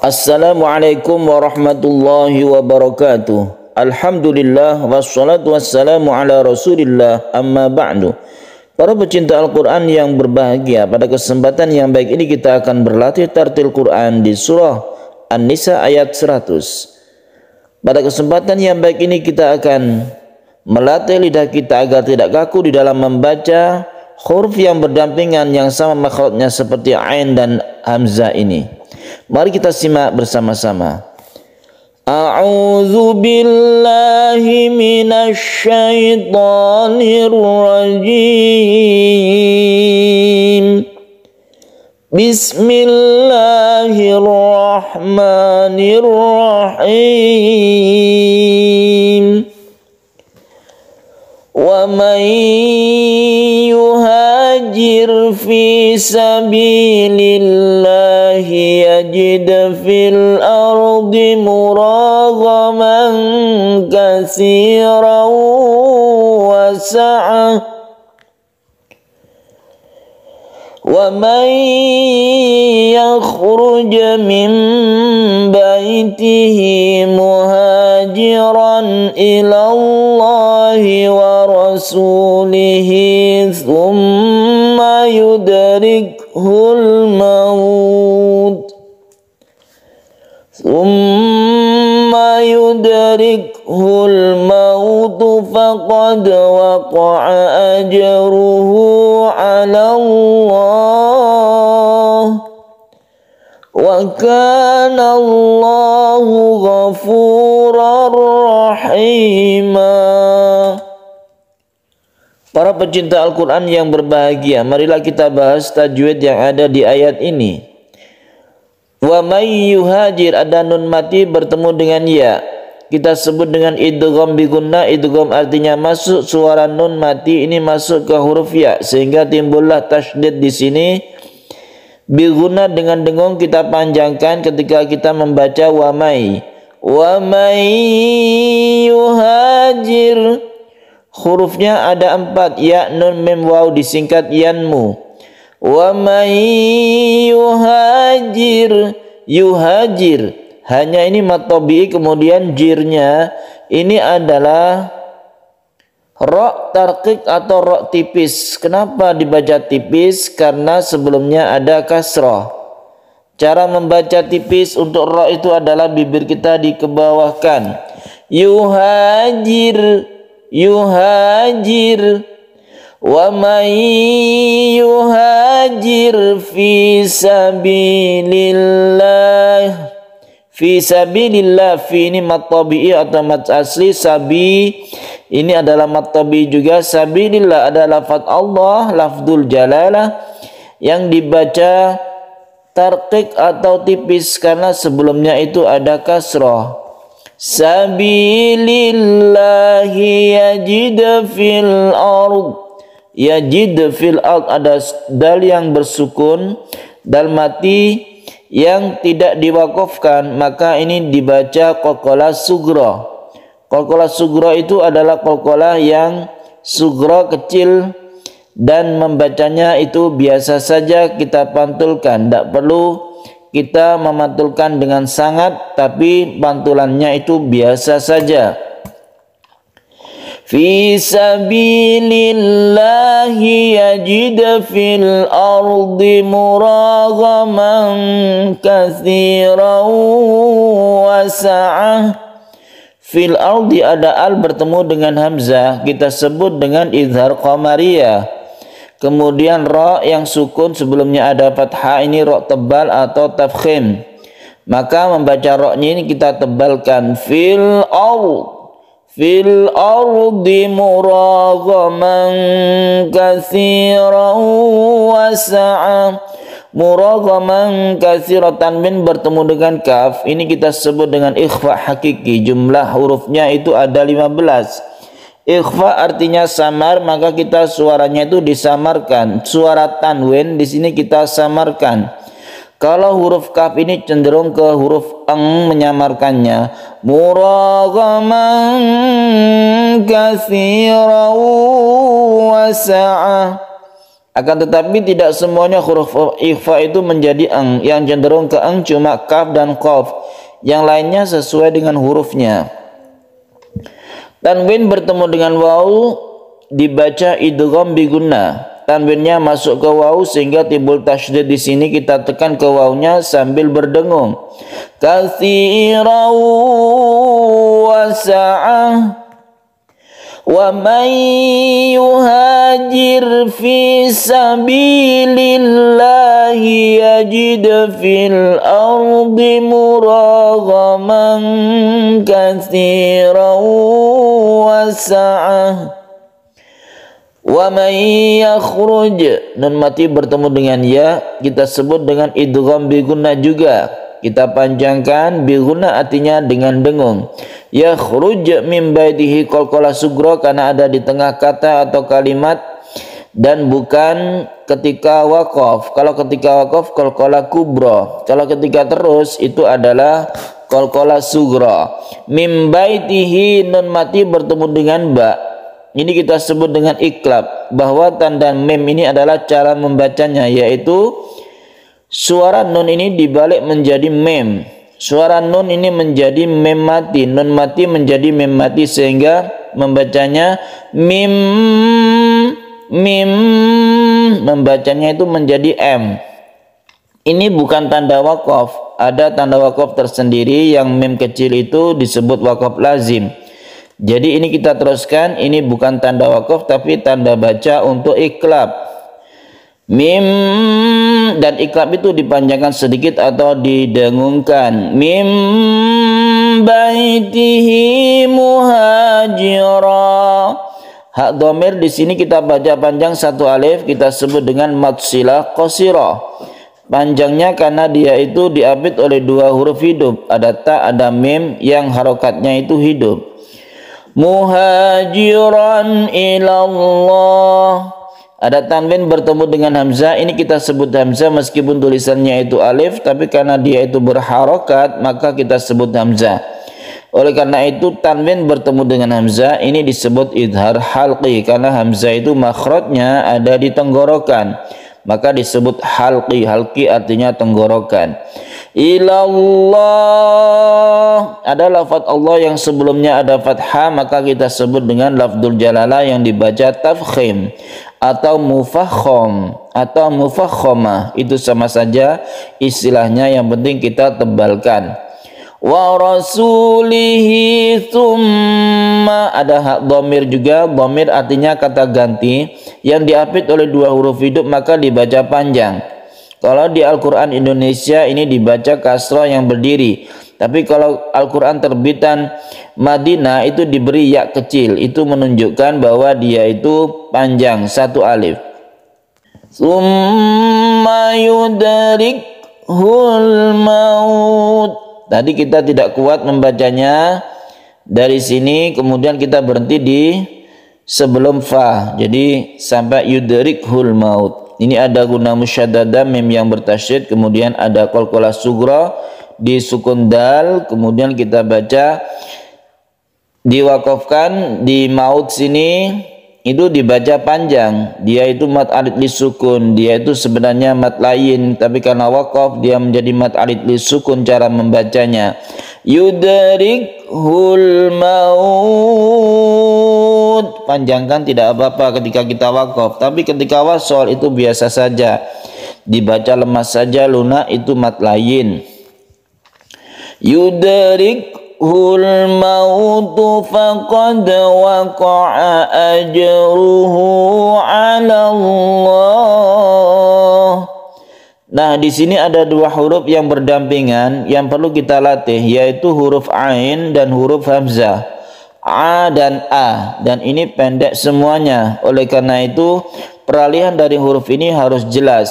Assalamualaikum warahmatullahi wabarakatuh. Alhamdulillah wassalatu wassalamu ala rasulillah amma ba'du. Para pecinta Al-Quran yang berbahagia, pada kesempatan yang baik ini kita akan berlatih tartil Quran di surah An-Nisa ayat 100. Pada kesempatan yang baik ini kita akan melatih lidah kita agar tidak kaku di dalam membaca huruf yang berdampingan yang sama makhrajnya seperti ain dan hamzah ini. Mari kita simak bersama-sama. A'udzu billahi minasy syaithanir rajim. Bismillahirrahmanirrahim. Wa man yuhajir fi sabilillahi yajid fil ardi muragaman katsiran wa sa'ah wa man yakhruj min baitihi muhajiran ila Allahi wa rasulihi thumma yudrikhul maut faqad waqa'a ajruhu 'ala Allah wa kana Allahu ghafurar rahima. Para pecinta Al-Quran yang berbahagia, marilah kita bahas tajwid yang ada di ayat ini. Wa may yuhajir, ada nun mati bertemu dengan ya, kita sebut dengan idgham bi gunnah. Idgham artinya masuk suara nun mati ini masuk ke huruf ya, sehingga timbullah tasydid di sini. Bi gunnah dengan dengung kita panjangkan ketika kita membaca wa may yuhajir. Hurufnya ada 4, ya, nun, mim, waw, disingkat yanmu. Wa may yuhajir, hanya ini mat tabi'i, kemudian jirnya ini adalah ra tarqiq atau ra tipis. Kenapa dibaca tipis? Karena sebelumnya ada kasrah. Cara membaca tipis untuk ra itu adalah bibir kita dikebawahkan. Yuhajir wa may yuhajir fi sabilillah. Fi sabilillah, fi ini mat tabi'i atau mat asli, sabi ini adalah mat tabi'i juga. Sabilillah adalah lafaz Allah, lafzul jalalah yang dibaca tarqiq atau tipis karena sebelumnya itu ada kasrah. Sabilillahi yajid fil ard. Yajid fil ard, ada dal yang bersukun, dal mati yang tidak diwakafkan, maka ini dibaca qalqalah sughra. Qalqalah sughra itu adalah qalqalah yang sughra kecil dan membacanya itu biasa saja kita pantulkan, tidak perlu kita memantulkan dengan sangat, tapi pantulannya itu biasa saja. Fi sabilillahi yajid fil ardi muragaman katsiran wa sa'ah. Fil ardi ada al bertemu dengan hamzah, kita sebut dengan izhar qamariyah. Kemudian ra yang sukun sebelumnya ada fathah, ini ra tebal atau tafkhim, maka membaca ra-nya ini kita tebalkan. Fil ardi muragaman katsiran wa sa'ah. Muragaman katsiran, tanwin bertemu dengan kaf, ini kita sebut dengan ikhfa hakiki. Jumlah hurufnya itu ada 15. Ikhfa artinya samar, maka kita suaranya itu disamarkan. Suara tanwin di sini kita samarkan. Kalau huruf kaf ini cenderung ke huruf eng menyamarkannya. Muragaman katsiran wa sa'ah. Akan tetapi tidak semuanya huruf ikhfa itu menjadi eng. Yang cenderung ke eng cuma kaf dan qaf. Yang lainnya sesuai dengan hurufnya. Tanwin bertemu dengan waw dibaca idgham bi gunnah. Tanwinnya masuk ke waw sehingga timbul tasydid di sini, kita tekan ke wawnya sambil berdengung. Katsiran wa sa'ah wa man yuhajir fi sabilillahi yajid fil ardi muraghaman katsiran wa sa'ah. Wa man yakhruj, nun mati bertemu dengan ya, kita sebut dengan idgham bi gunnah juga. Kita panjangkan, bi gunnah artinya dengan dengung. Yakhruj min baitihi, qalqalah sugra karena ada di tengah kata atau kalimat dan bukan ketika waqaf. Kalau ketika waqaf qalqalah kubra. Kalau ketika terus itu adalah qalqalah sugra. Min baitihi, nun mati bertemu dengan ba. Ini kita sebut dengan iklab, bahwa tanda mem ini adalah cara membacanya, yaitu suara nun ini dibalik menjadi mem. Suara nun ini menjadi mem mati, nun mati menjadi mem mati, sehingga membacanya mim, mim, membacanya itu menjadi m. Ini bukan tanda wakaf. Ada tanda wakaf tersendiri yang mem kecil itu disebut wakaf lazim. Jadi ini kita teruskan, ini bukan tanda wakaf tapi tanda baca untuk iklab. Mim, dan iklab itu dipanjangkan sedikit atau didengungkan. Mim baitihi muhajira. Hak dhamir di sini kita baca panjang satu alif, kita sebut dengan mad silah qasirah. Panjangnya karena dia itu diapit oleh dua huruf hidup, ada ta, ada mim yang harokatnya itu hidup. Muhajiran ilallah, ada tanwin bertemu dengan hamzah, ini kita sebut hamzah meskipun tulisannya itu alif, tapi karena dia itu berharokat maka kita sebut hamzah. Oleh karena itu tanwin bertemu dengan hamzah ini disebut idhar halqi, karena hamzah itu makhrajnya ada di tenggorokan, maka disebut halqi. Halqi artinya tenggorokan. Ilallah, ada lafaz Allah yang sebelumnya ada fathah, maka kita sebut dengan lafdzul jalalah yang dibaca tafkhim atau mufakhom atau mufakhamah. Itu sama saja istilahnya, yang penting kita tebalkan. Wa rasulihi tsumma, ada hak dhamir juga. Dhamir artinya kata ganti yang diapit oleh dua huruf hidup maka dibaca panjang. Kalau di Al-Quran Indonesia ini dibaca kasrah yang berdiri, tapi kalau Al-Quran terbitan Madinah itu diberi ya kecil, itu menunjukkan bahwa dia itu panjang, satu alif. Tsumma yudrikhul maut. Tadi kita tidak kuat membacanya dari sini, kemudian kita berhenti di sebelum fa, jadi sampai yudrikhul maut. Ini ada guna musyaddadah mim yang bertasydid, kemudian ada qalqalah sugra di sukun dal, kemudian kita baca diwakafkan di maut sini itu dibaca panjang. Dia itu mad alid li sukun, dia itu sebenarnya mad lain, tapi karena wakaf dia menjadi mad alid li sukun cara membacanya. Yudrikhul maut, panjangkan tidak apa-apa ketika kita wakaf, tapi ketika wasol itu biasa saja, dibaca lemas saja, lunak itu mad lain. Yudrikhul mautu faqad waqa'a ajruhu 'ala Allah. Nah, di sini ada dua huruf yang berdampingan yang perlu kita latih, yaitu huruf ain dan huruf hamzah. A dan A, dan ini pendek semuanya. Oleh karena itu peralihan dari huruf ini harus jelas.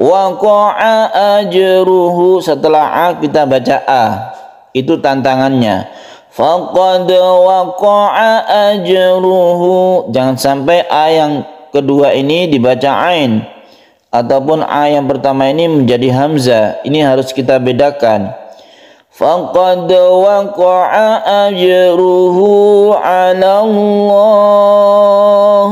Waqa'a ajruhu, setelah A kita baca A, itu tantangannya. Faqad waqa'a ajruhu, jangan sampai A yang kedua ini dibaca ain ataupun A yang pertama ini menjadi hamzah. Ini harus kita bedakan. Faqad waqa'a ajruhu 'ala Allah.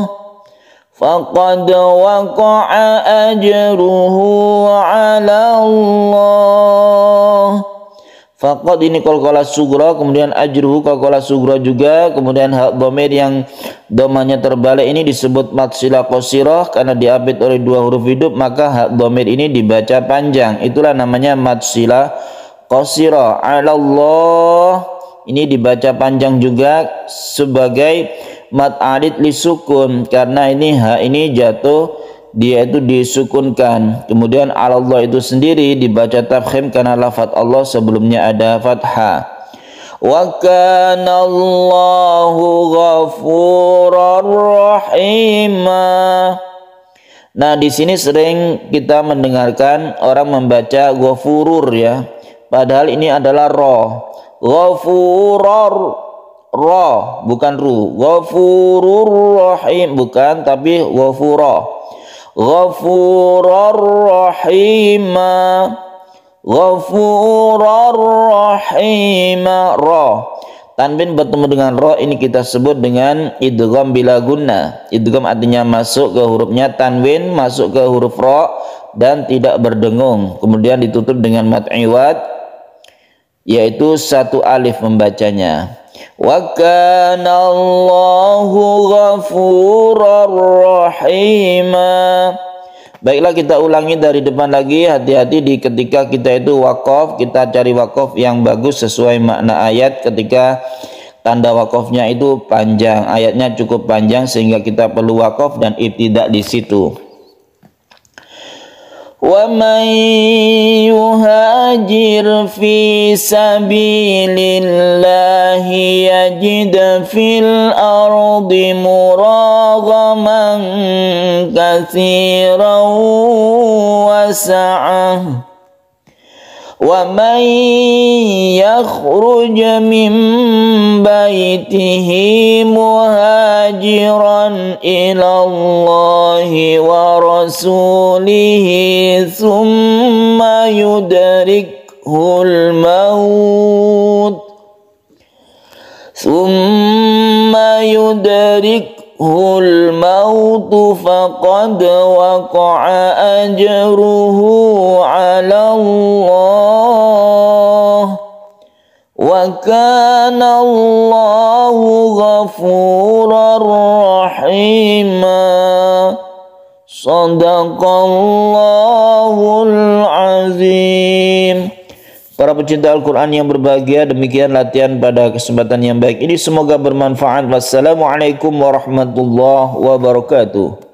faqad waqa'a ajruhu 'ala Allah. Faqad ini qalqalah sughra, kemudian ajruhu qalqalah sughra juga, kemudian hak dhamir yang dhamanya terbalik ini disebut mad silah qasirah karena diapit oleh dua huruf hidup, maka hak dhamir ini dibaca panjang. Itulah namanya mad silah qasirah. 'Ala Allah ini dibaca panjang juga sebagai mad arid li sukun karena ini hak ini jatuh, dia itu disukunkan. Kemudian Allah itu sendiri dibaca tafkhim karena lafaz Allah sebelumnya ada fathah. Wa kana Allahu ghafurur rahima. Nah, di sini sering kita mendengarkan orang membaca ghafurur ya. Padahal ini adalah ra. Ghafurur ra bukan ru. Ghafurur rahim bukan, tapi ghafura. Ghafurur rahima, Ghafurur rahima. Ra tanwin bertemu dengan ra ini kita sebut dengan idgham bila gunnah. Idgham artinya masuk ke hurufnya tanwin, masuk ke huruf ra dan tidak berdengung, kemudian ditutup dengan mad iwad yaitu satu alif membacanya. Wa kana Allahu ghafurur rahima. Baiklah, kita ulangi dari depan lagi. Hati-hati di ketika kita itu wakaf, kita cari wakaf yang bagus sesuai makna ayat. Ketika tanda wakafnya itu panjang, ayatnya cukup panjang sehingga kita perlu wakaf dan ibtidak di situ. Wa man yuhajir fi sabilillahi yajid fil ardi muragaman katsiran wa sa'ah. Wa man yakhruj min baitihi muhajiran ila Allahi wa rasulihi thumma yudrikhul maut faqad waqa'a ajruhu 'ala Allah. Wa kana Allahu ghafurur rahima. Shadaqallahul azim. Para pecinta Al-Quran yang berbahagia, demikian latihan pada kesempatan yang baik ini, semoga bermanfaat. Wassalamualaikum warahmatullahi wabarakatuh.